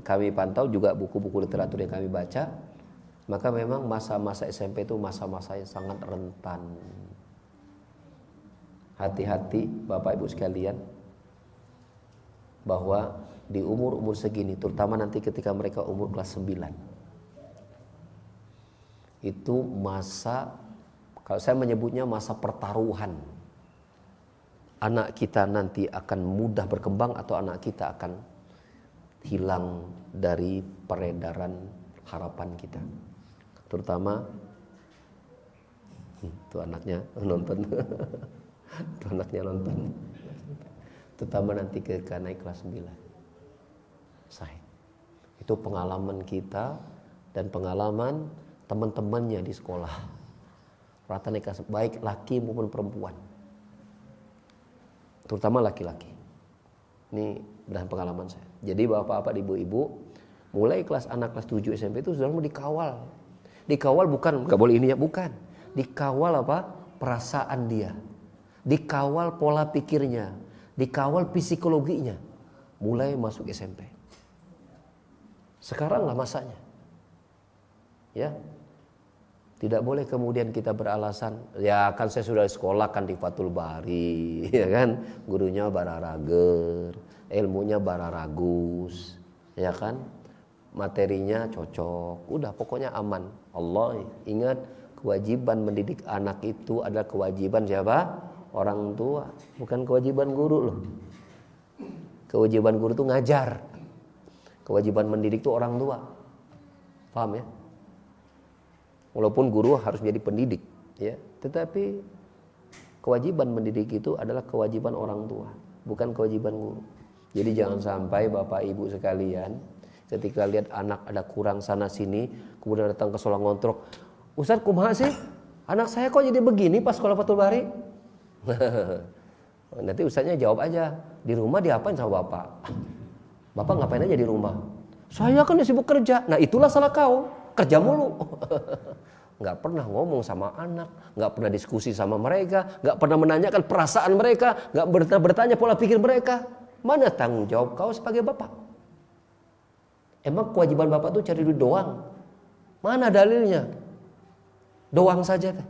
kami pantau juga buku-buku literatur yang kami baca, maka memang masa-masa SMP itu masa-masa yang sangat rentan. Hati-hati Bapak Ibu sekalian, bahwa di umur-umur segini, terutama nanti ketika mereka umur kelas 9, itu masa, kalau saya menyebutnya masa pertaruhan. Anak kita nanti akan mudah berkembang atau anak kita akan hilang dari peredaran harapan kita. Terutama itu anaknya nonton. Itu anaknya nonton. Terutama nanti ketika naik kelas 9. Itu pengalaman kita dan pengalaman teman-temannya di sekolah. Rata nikah baik laki maupun perempuan. Terutama laki-laki. Ini berdasarkan pengalaman saya. Jadi bapak-bapak, ibu-ibu, mulai kelas anak kelas 7 SMP itu sudah mau dikawal. Dikawal bukan enggak boleh ini ya, bukan. Dikawal apa? Perasaan dia. Dikawal pola pikirnya, dikawal psikologinya. Mulai masuk SMP. Sekarang lah masanya. Ya. Tidak boleh kemudian kita beralasan, ya kan saya sudah sekolah kan di Fathul Bari, ya kan, gurunya Bararager, ilmunya Bararagus, ya kan, materinya cocok, udah pokoknya aman. Allah ingat, kewajiban mendidik anak itu adalah kewajiban siapa? Orang tua, bukan kewajiban guru loh. Kewajiban guru itu ngajar, kewajiban mendidik itu orang tua, paham ya? Walaupun guru harus menjadi pendidik, ya, tetapi kewajiban mendidik itu adalah kewajiban orang tua, bukan kewajiban guru. Jadi jangan sampai Bapak Ibu sekalian, ketika lihat anak ada kurang sana sini, kemudian datang ke sekolah ngontrok, Ustaz kumaha sih? Anak saya kok jadi begini pas sekolah Fathul Bari? Nanti Ustaznya jawab aja, di rumah diapain sama Bapak? Bapak ngapain aja di rumah? Saya kan sibuk kerja. Nah itulah salah kau, kerja mulu. Nggak pernah ngomong sama anak, nggak pernah diskusi sama mereka, nggak pernah menanyakan perasaan mereka, nggak pernah bertanya pola pikir mereka. Mana tanggung jawab kau sebagai bapak? Emang kewajiban bapak tuh cari duit doang? Mana dalilnya? Doang saja teh?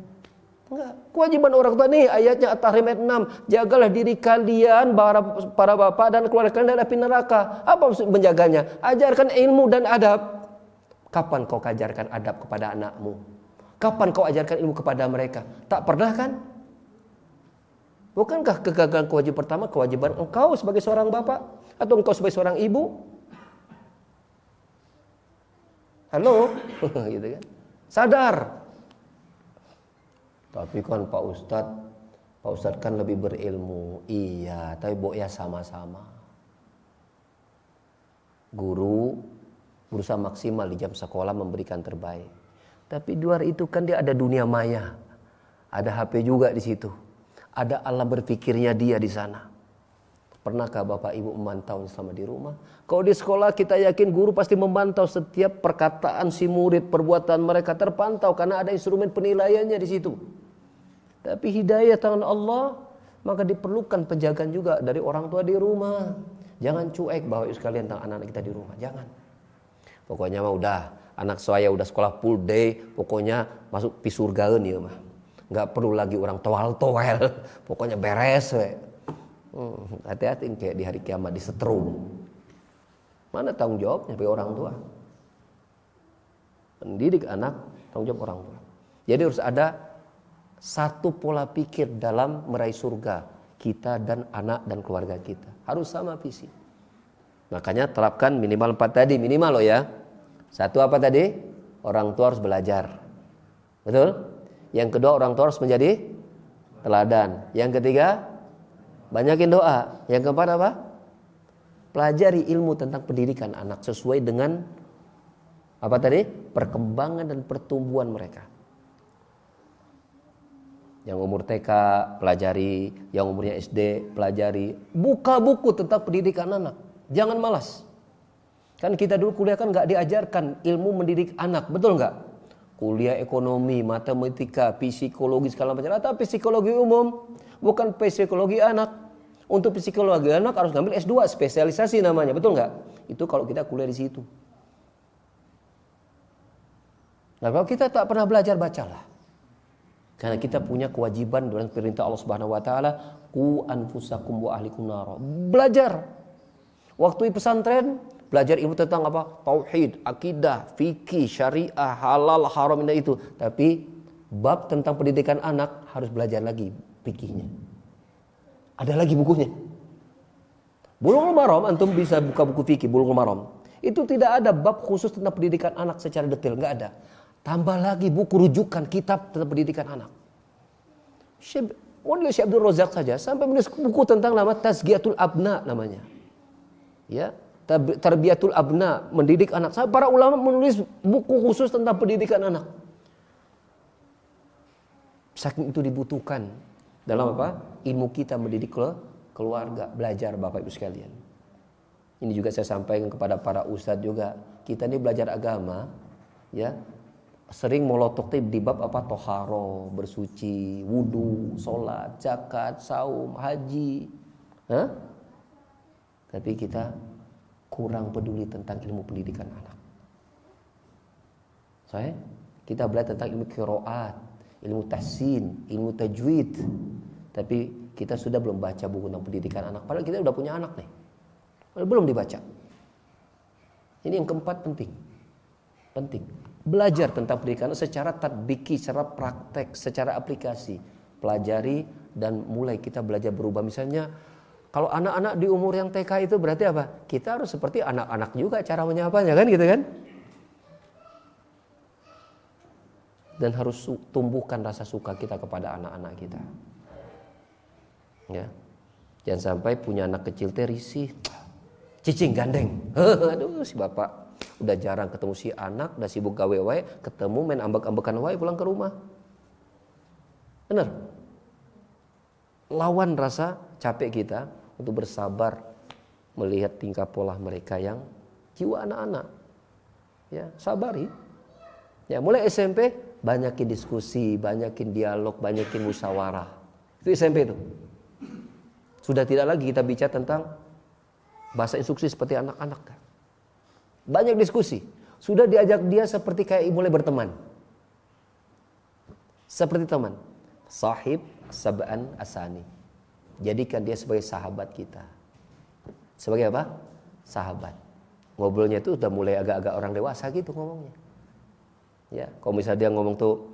Enggak. Kewajiban orang tua nih ayatnya At-Tahrim ayat 6, jagalah diri kalian para bapak dan keluarga kalian dari api neraka. Apa maksud menjaganya? Ajarkan ilmu dan adab. Kapan kau ajarkan adab kepada anakmu? Kapan kau ajarkan ilmu kepada mereka? Tak pernah kan? Bukankah kegagalan kewajiban pertama kewajiban engkau sebagai seorang bapak atau engkau sebagai seorang ibu? Halo, gitu kan? Sadar. Tapi kan Pak Ustadz kan lebih berilmu. Iya, tapi ya sama-sama. Guru berusaha maksimal di jam sekolah memberikan terbaik. Tapi di luar itu kan dia ada dunia maya. Ada HP juga di situ. Ada alam berpikirnya dia di sana. Pernahkah Bapak Ibu memantau selama di rumah? Kalau di sekolah kita yakin guru pasti memantau setiap perkataan si murid, perbuatan mereka terpantau karena ada instrumen penilaiannya di situ. Tapi hidayah tangan Allah, maka diperlukan penjagaan juga dari orang tua di rumah. Jangan cuek Bapak Ibu sekalian tentang anak-anak kita di rumah, jangan. Pokoknya mah udah, anak saya udah sekolah full day, pokoknya masuk pisurgaeun ieu mah. Enggak perlu lagi orang toel-toel, pokoknya beres we. Hati-hati kayak di hari kiamat disetrum. Mana tanggung jawabnya bagi orang tua? Mendidik anak tanggung jawab orang tua. Jadi harus ada satu pola pikir dalam meraih surga kita dan anak dan keluarga kita. Harus sama visi. Makanya terapkan minimal 4 tadi, minimal loh ya. Satu apa tadi? Orang tua harus belajar. Betul? Yang kedua orang tua harus menjadi teladan. Yang ketiga, banyakin doa. Yang keempat apa? Pelajari ilmu tentang pendidikan anak sesuai dengan apa tadi? Perkembangan dan pertumbuhan mereka. Yang umur TK pelajari, yang umurnya SD pelajari. Buka buku tentang pendidikan anak. Jangan malas. Kan kita dulu kuliah kan nggak diajarkan ilmu mendidik anak, betul nggak? kuliah ekonomi, matematika, psikologi segala macam, atau psikologi umum, bukan psikologi anak. Untuk psikologi anak harus ngambil S2, spesialisasi namanya, betul nggak? Itu kalau kita kuliah di situ. Nah, kalau kita tak pernah belajar, bacalah. Karena kita punya kewajiban dengan perintah Allah Subhanahu wa taala, qu anfusakum wa ahlikum nar. Belajar. Waktu di pesantren belajar ilmu tentang apa? Tauhid, akidah, fikih, syariah, halal, haram itu. Tapi bab tentang pendidikan anak harus belajar lagi fikihnya. Ada lagi bukunya. Bulughul Maram, antum bisa buka buku fikih Bulughul Maram. Itu tidak ada bab khusus tentang pendidikan anak secara detail, enggak ada. Tambah lagi buku rujukan kitab tentang pendidikan anak. Syekh Abdul Razak saja sampai menulis buku tentang nama Tazkiyatul Abna namanya. Ya, Tarbiyatul Abna, mendidik anak. Para ulama menulis buku khusus tentang pendidikan anak. Saking itu dibutuhkan dalam apa? Ilmu kita mendidik keluarga, belajar Bapak Ibu sekalian. Ini juga saya sampaikan kepada para ustadz juga. Kita ini belajar agama, ya. Sering molotok di bab apa? Toharo, bersuci, wudu, sholat, zakat, saum, haji. Tapi kita kurang peduli tentang ilmu pendidikan anak. Kita belajar tentang ilmu qiraat, ilmu tahsin, ilmu tajwid. Tapi kita sudah belum baca buku tentang pendidikan anak. Padahal kita udah punya anak nih. Belum dibaca. Ini yang keempat penting. Belajar tentang pendidikan secara tatbiki, secara praktek, secara aplikasi. Pelajari dan mulai kita belajar berubah. Misalnya kalau anak-anak di umur yang TK itu berarti apa? Kita harus seperti anak-anak juga cara menyapanya kan gitu kan? Dan harus tumbuhkan rasa suka kita kepada anak-anak kita. Ya. Jangan sampai punya anak kecil teh risih. Cicing gandeng. Aduh si bapak udah jarang ketemu si anak, udah sibuk gawe wae, ketemu main ambek-ambekan wae pulang ke rumah. Benar. Lawan rasa capek kita untuk bersabar melihat tingkah pola mereka yang jiwa anak-anak. Ya, sabari. Ya, mulai SMP banyakin diskusi, banyakin dialog, banyakin musyawarah. Itu SMP itu. Sudah tidak lagi kita bicara tentang bahasa instruksi seperti anak-anak. Banyak diskusi. Sudah diajak dia seperti kayak mulai berteman. Seperti teman. Sahib sab'an asani. Jadikan dia sebagai sahabat kita. Sebagai apa? Sahabat. Ngobrolnya itu udah mulai agak-agak orang dewasa gitu ngomongnya. Ya, kalau misalnya dia ngomong tuh,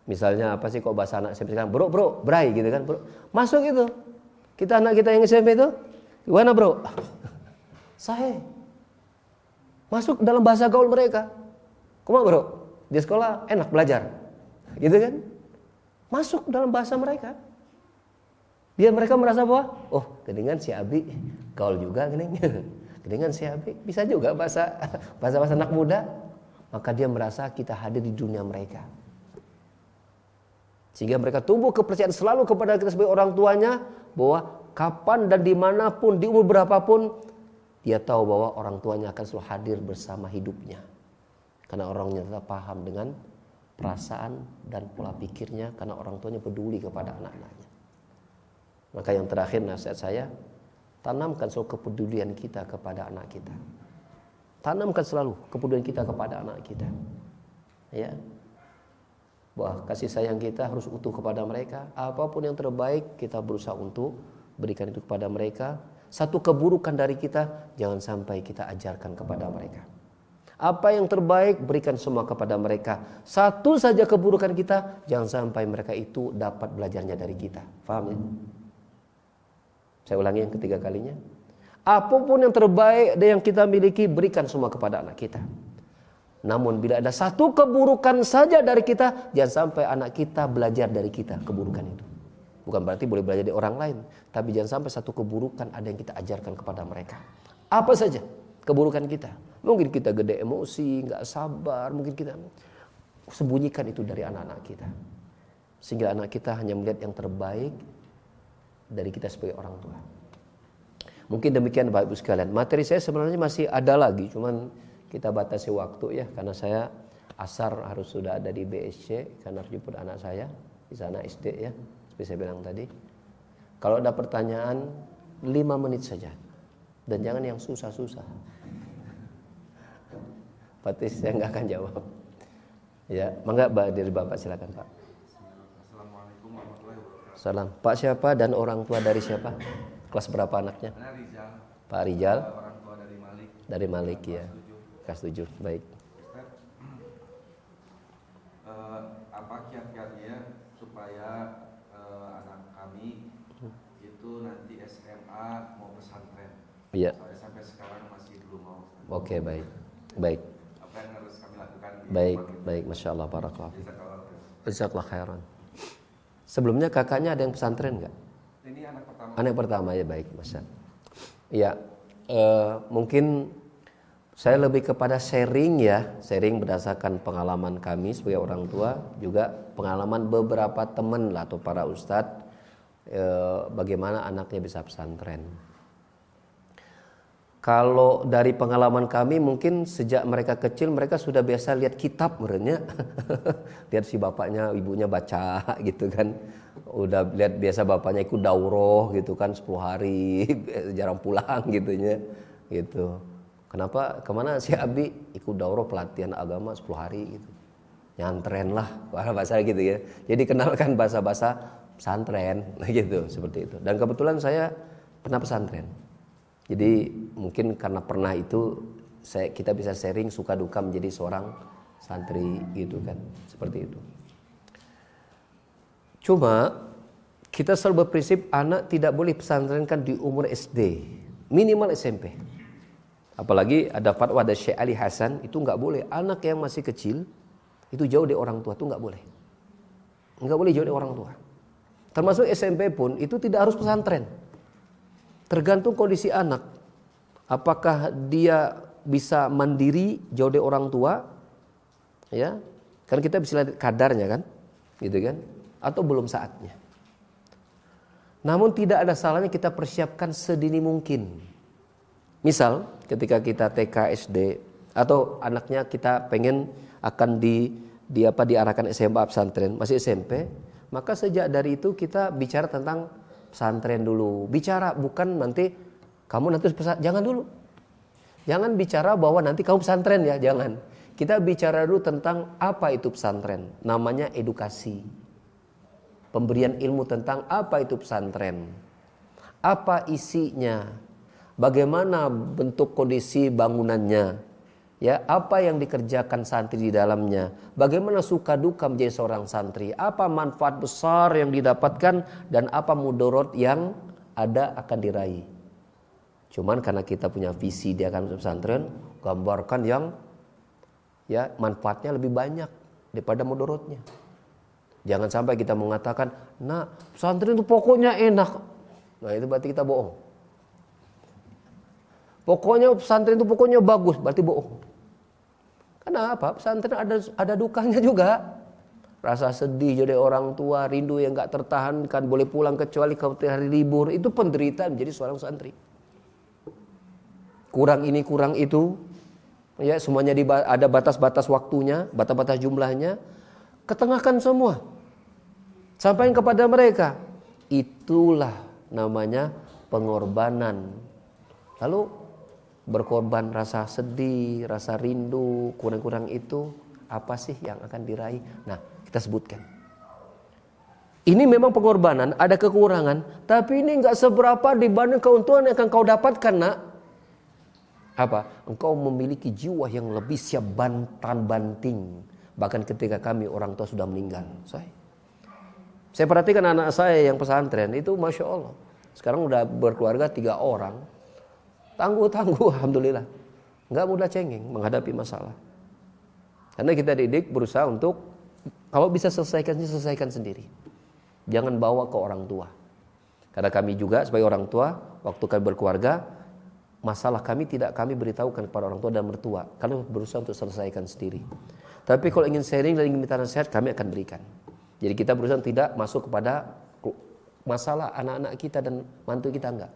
misalnya apa sih kok bahasa anak SMP sekarang, bro, bray gitu kan, bro. Masuk itu. Kita anak kita yang SMP itu, gimana bro? Saya masuk dalam bahasa gaul mereka. Kumaha bro? Di sekolah enak belajar, gitu kan? Masuk dalam bahasa mereka. Biar mereka merasa bahwa, oh, geningan si Abi gaul juga gening. Geningan si Abi bisa juga bahasa anak muda. Maka dia merasa kita hadir di dunia mereka. Sehingga mereka tumbuh kepercayaan selalu kepada kita sebagai orang tuanya, bahwa kapan dan dimanapun, di umur berapapun, dia tahu bahwa orang tuanya akan selalu hadir bersama hidupnya. Karena orangnya tetap paham dengan perasaan dan pola pikirnya, karena orang tuanya peduli kepada anak-anaknya. Maka yang terakhir nasihat saya, tanamkan selalu kepedulian kita kepada anak kita. Tanamkan selalu kepedulian kita kepada anak kita. Ya. Bahwa kasih sayang kita harus utuh kepada mereka. Apapun yang terbaik kita berusaha untuk berikan itu kepada mereka. Satu keburukan dari kita jangan sampai kita ajarkan kepada mereka. Apa yang terbaik berikan semua kepada mereka. Satu saja keburukan kita jangan sampai mereka itu dapat belajarnya dari kita. Paham ya? Saya ulangi yang ketiga kalinya. Apapun yang terbaik yang kita miliki berikan semua kepada anak kita. Namun bila ada satu keburukan saja dari kita, jangan sampai anak kita belajar dari kita keburukan itu. Bukan berarti boleh belajar dari orang lain, tapi jangan sampai satu keburukan ada yang kita ajarkan kepada mereka. Apa saja keburukan kita. Mungkin kita gede emosi, gak sabar, mungkin kita sembunyikan itu dari anak-anak kita. Sehingga anak kita hanya melihat yang terbaik dari kita sebagai orang tua. Mungkin demikian Bapak Ibu sekalian. Materi saya sebenarnya masih ada lagi, cuman kita batasi waktu ya, karena saya asar harus sudah ada di BSC karena harus jemput anak saya di sana SD ya, seperti saya bilang tadi. Kalau ada pertanyaan 5 menit saja dan jangan yang susah-susah. Pasti saya nggak akan jawab. Ya, mangga dari Bapak silakan Pak. Assalamualaikum warahmatullahi wabarakatuh. Salam. Pak siapa dan orang tua dari siapa? Kelas berapa anaknya? Rizal. Pak Rizal. Orang tua dari Malik. Dari Malik ya. Kelas 7. Baik. Apa kiat-kiatnya supaya anak kami itu nanti SMA mau pesantren? Iya. Soalnya sampai sekarang masih belum mau. Oke, baik. Baik. Apa yang harus kami lakukan? Baik, Masya Allah, barakallah. Jazakallah khairan. Sebelumnya kakaknya ada yang pesantren nggak? Ini anak pertama. Anak pertama ya, baik, Masya. Ya, mungkin saya lebih kepada sharing berdasarkan pengalaman kami sebagai orang tua, juga pengalaman beberapa teman lah atau para ustadz, bagaimana anaknya bisa pesantren. Kalau dari pengalaman kami mungkin sejak mereka kecil mereka sudah biasa lihat kitab merenya. Lihat si bapaknya, ibunya baca gitu kan. Udah lihat biasa bapaknya ikut daurah gitu kan 10 hari, jarang pulang gitunya. Gitu. Kenapa? Kemana si Abi ikut daurah pelatihan agama 10 hari gitu. Nyantren lah bahasa gitu ya. Jadi kenalkan bahasa-bahasa pesantren gitu, seperti itu. Dan kebetulan saya pernah pesantren. Jadi mungkin karena pernah itu kita bisa sharing suka duka menjadi seorang santri gitu kan, seperti itu. Cuma kita selalu berprinsip anak tidak boleh pesantrenkan di umur SD, minimal SMP. Apalagi ada fatwa dari Syekh Ali Hasan, itu nggak boleh. Anak yang masih kecil itu jauh dari orang tua, itu nggak boleh. Nggak boleh jauh dari orang tua. Termasuk SMP pun itu tidak harus pesantren. Tergantung kondisi anak. Apakah dia bisa mandiri jauh dari orang tua? Ya, kan kita bisa lihat kadarnya kan, gitu kan? Atau belum saatnya. Namun tidak ada salahnya kita persiapkan sedini mungkin. Misal ketika kita TK, SD atau anaknya kita pengen akan diarahkan SMA pesantren, masih SMP, maka sejak dari itu kita bicara tentang pesantren dulu. Bicara bukan nanti kamu nanti pesantren, jangan dulu. Jangan bicara bahwa nanti kamu pesantren ya, jangan. Kita bicara dulu tentang apa itu pesantren. Namanya edukasi. Pemberian ilmu tentang apa itu pesantren. Apa isinya? Bagaimana bentuk kondisi bangunannya? Ya, apa yang dikerjakan santri di dalamnya? Bagaimana suka duka menjadi seorang santri? Apa manfaat besar yang didapatkan dan apa mudarat yang ada akan diraih? Cuman karena kita punya visi dia akan pesantren, gambarkan yang ya manfaatnya lebih banyak daripada mudaratnya. Jangan sampai kita mengatakan, "Nah, pesantren itu pokoknya enak." Nah, itu berarti kita bohong. Pokoknya pesantren itu pokoknya bagus, berarti bohong. Kenapa? Pesantren ada dukanya juga. Rasa sedih jadi orang tua, rindu yang gak tertahankan, boleh pulang kecuali kalau hari libur. Itu penderitaan menjadi seorang santri. Kurang ini, kurang itu. Ya, semuanya ada batas-batas waktunya, batas-batas jumlahnya. Ketengahkan semua. Sampaikan kepada mereka. Itulah namanya pengorbanan. Lalu berkorban rasa sedih, rasa rindu, kurang-kurang itu apa sih yang akan diraih? Nah, kita sebutkan. Ini memang pengorbanan, ada kekurangan, tapi ini enggak seberapa dibanding keuntungan yang akan kau dapatkan, nak. Apa? Engkau memiliki jiwa yang lebih siap banting. Bahkan ketika kami orang tua sudah meninggal. Saya perhatikan anak saya yang pesantren itu Masya Allah. Sekarang udah berkeluarga 3 orang. Tangguh, alhamdulillah. Enggak mudah cengeng menghadapi masalah. Karena kita didik berusaha untuk kalau bisa selesaikan sendiri. Jangan bawa ke orang tua. Karena kami juga sebagai orang tua, waktu kami berkeluarga, masalah kami tidak kami beritahukan kepada orang tua dan mertua. Kami berusaha untuk selesaikan sendiri. Tapi kalau ingin sharing dan ingin minta nasihat, kami akan berikan. Jadi kita berusaha tidak masuk kepada masalah anak-anak kita dan mantu kita, enggak.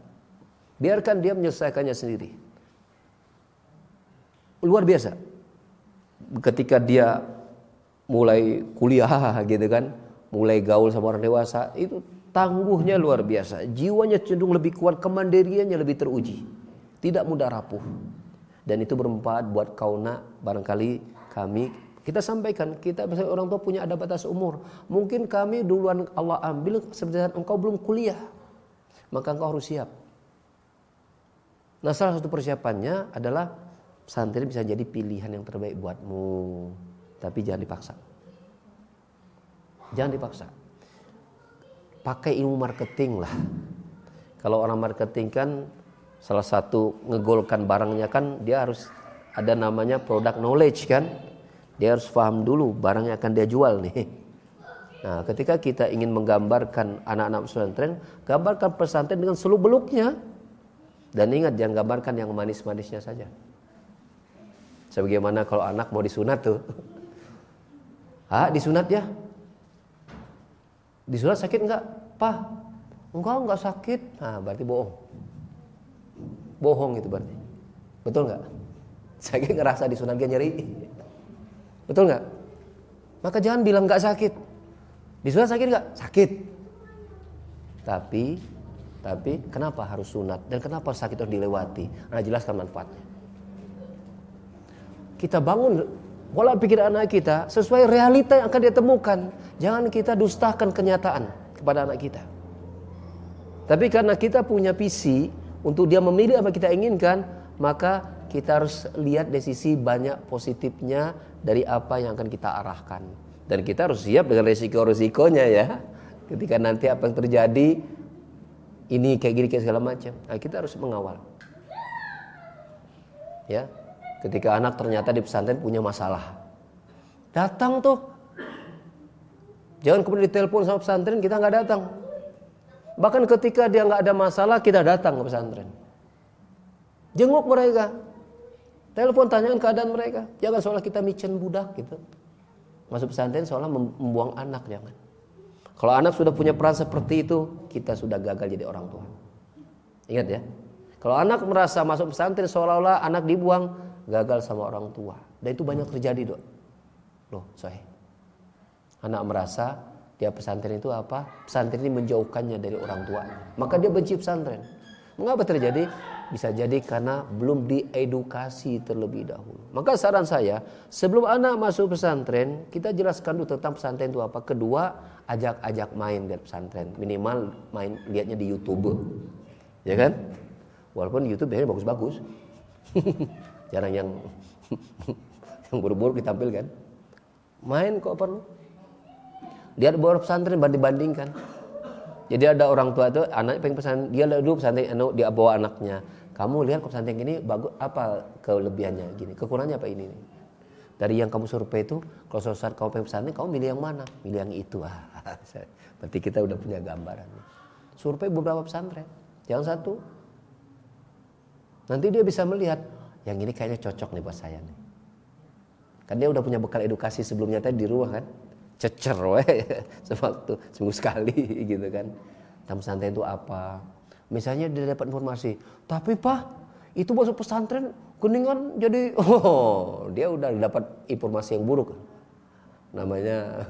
Biarkan dia menyelesaikannya sendiri. Luar biasa. Ketika dia mulai kuliah gitu kan, mulai gaul sama orang dewasa, itu tangguhnya luar biasa, jiwanya cenderung lebih kuat, kemandiriannya lebih teruji, tidak mudah rapuh. Dan itu bermanfaat buat kauna. Barangkali kami, kita sampaikan, kita misalnya orang tua punya ada batas umur, mungkin kami duluan Allah ambil, sebenarnya engkau belum kuliah, maka engkau harus siap. Nah, salah satu persiapannya adalah pesantren bisa jadi pilihan yang terbaik buatmu, tapi jangan dipaksa. Jangan dipaksa. Pakai ilmu marketing lah. Kalau orang marketing kan salah satu ngegolkan barangnya kan dia harus ada namanya product knowledge kan. Dia harus paham dulu barang yang akan dia jual nih. Nah, ketika kita ingin menggambarkan anak-anak pesantren, gambarkan pesantren dengan seluk-beluknya. Dan ingat, jangan gambarkan yang manis-manisnya saja. Sebagaimana kalau anak mau disunat tuh. Disunat ya? Disunat sakit enggak? Pak, enggak sakit. Nah, berarti bohong. Bohong itu berarti. Betul enggak? Sakit ngerasa disunat dia nyeri. Betul enggak? Maka jangan bilang enggak sakit. Disunat sakit enggak? Sakit. Tapi kenapa harus sunat dan kenapa sakit harus dilewati? Nah, jelaskan manfaatnya. Kita bangun pola pikir anak kita sesuai realita yang akan dia temukan. Jangan kita dustakan kenyataan kepada anak kita. Tapi karena kita punya visi untuk dia memilih apa kita inginkan, maka kita harus lihat dari sisi banyak positifnya dari apa yang akan kita arahkan. Dan kita harus siap dengan resiko-resikonya ya. Ketika nanti apa yang terjadi, ini kayak gini kayak segala macam. Nah, kita harus mengawal. Ya. Ketika anak ternyata di pesantren punya masalah, datang tuh. Jangan kemudian ditelepon sama pesantren kita nggak datang. Bahkan ketika dia nggak ada masalah kita datang ke pesantren. Jenguk mereka, telepon tanyakan keadaan mereka. Jangan seolah kita micen budak gitu. Masuk pesantren seolah membuang anak, jangan. Kalau anak sudah punya peran seperti itu, kita sudah gagal jadi orang tua. Ingat ya. Kalau anak merasa masuk pesantren seolah-olah anak dibuang, gagal sama orang tua. Dan itu banyak terjadi, Dok. Loh, Sohe. Anak merasa dia pesantren itu apa? Pesantren ini menjauhkannya dari orang tuanya. Maka dia benci pesantren. Mengapa terjadi? Bisa jadi karena belum diedukasi terlebih dahulu. Maka saran saya, sebelum anak masuk pesantren, kita jelaskan dulu tentang pesantren itu apa. Kedua, ajak main di pesantren. Minimal main lihatnya di YouTube. Ya kan? Walaupun YouTube biasanya bagus-bagus. Jarang yang buruk-buruk ditampilkan. Main kok perlu. Lihat beberapa pesantren banding-bandingkan. Jadi ada orang tua itu anak pengen pesantren, dia dulu pesantren dia bawa anaknya. Kamu lihat ke pesantren ini bagus apa kelebihannya gini, kekurangannya apa ini. Dari yang kamu survei itu, kalau suatu saat kamu pengen pesantren, kamu milih yang mana? Milih yang itu. Berarti kita udah punya gambaran. Survei beberapa pesantren, jangan satu. Nanti dia bisa melihat yang ini kayaknya cocok nih buat saya nih. Kan dia udah punya bekal edukasi sebelumnya tadi di rumah kan. Cecer sewaktu seminggu sekali gitu kan. Tentang pesantren itu apa? Misalnya dia dapat informasi, tapi Pak, itu masuk pesantren kuningan jadi dia udah dapat informasi yang buruk. Namanya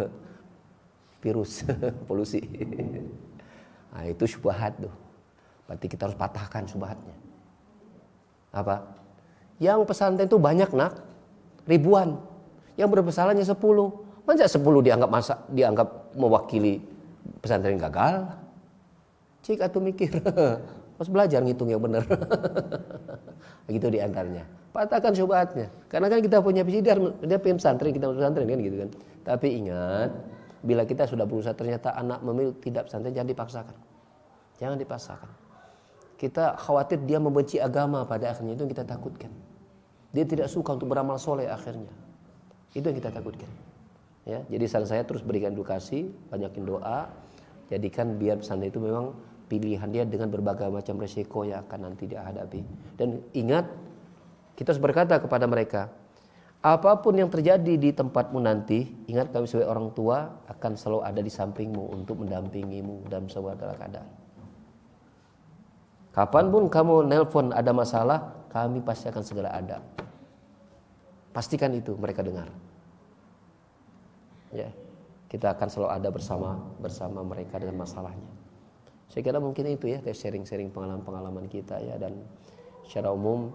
virus polusi. Nah, itu syubhat tuh. Berarti kita harus patahkan syubhatnya. Apa? Yang pesantren itu banyak nak, ribuan. Yang bermasalahnya 10. Masa 10 dianggap mewakili pesantren gagal? Cik atuh mikir. Harus belajar ngitung yang benar. Begitu diantaranya. Patahkan syubhatnya. Karena kan kita punya visi dia pengen pesantren, kita pesantren kan gitu kan. Tapi ingat, bila kita sudah berusaha ternyata anak memilih tidak pesantren, jangan dipaksakan. Jangan dipaksakan. Kita khawatir dia membenci agama pada akhirnya, itu yang kita takutkan. Dia tidak suka untuk beramal soleh akhirnya. Itu yang kita takutkan. Ya, jadi saran saya terus berikan edukasi, banyakin doa, jadikan biar pesantren itu memang pilihan dia dengan berbagai macam resiko yang akan nanti dia hadapi. Dan ingat, kita harus berkata kepada mereka, apapun yang terjadi di tempatmu nanti, ingat kami sebagai orang tua akan selalu ada di sampingmu untuk mendampingimu dalam segala keadaan. Kapanpun kamu nelpon ada masalah, kami pasti akan segera ada. Pastikan itu mereka dengar. ya kita akan selalu ada bersama mereka dalam masalahnya. Saya kira mungkin itu ya, sharing-sharing pengalaman kita ya. Dan secara umum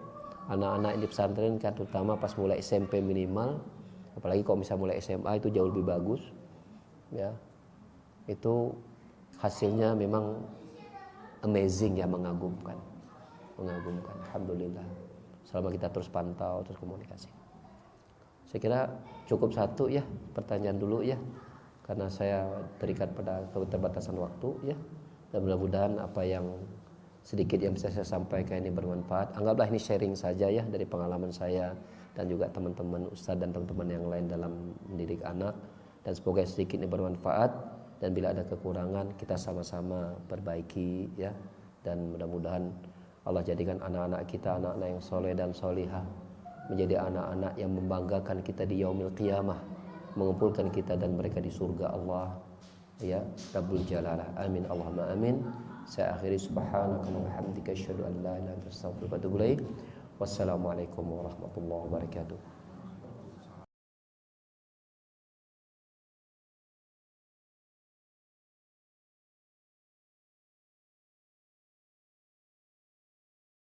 anak-anak di pesantren kan terutama pas mulai SMP minimal, apalagi kalau misalnya mulai SMA itu jauh lebih bagus ya. Itu hasilnya memang amazing ya, mengagumkan. Alhamdulillah. Selama kita terus pantau, terus komunikasi. Saya kira cukup satu ya pertanyaan dulu ya, karena saya terikat pada keterbatasan waktu ya. Dan mudah-mudahan apa yang sedikit yang bisa saya sampaikan ini bermanfaat. Anggaplah ini sharing saja ya dari pengalaman saya dan juga teman-teman ustadz dan teman-teman yang lain dalam mendidik anak. Dan semoga sedikit ini bermanfaat, dan bila ada kekurangan kita sama-sama perbaiki ya. Dan mudah-mudahan Allah jadikan anak-anak kita anak-anak yang soleh dan solihah, menjadi anak-anak yang membanggakan kita di yaumil qiyamah, mengumpulkan kita dan mereka di surga Allah ya Rabbul Jalalah. Amin Allahumma amin. Saya akhiri subhanaka wa bihamdika asyhadu an la ilaha illa anta astaghfiruka wa atubu ilaik. Wassalamualaikum warahmatullahi wabarakatuh.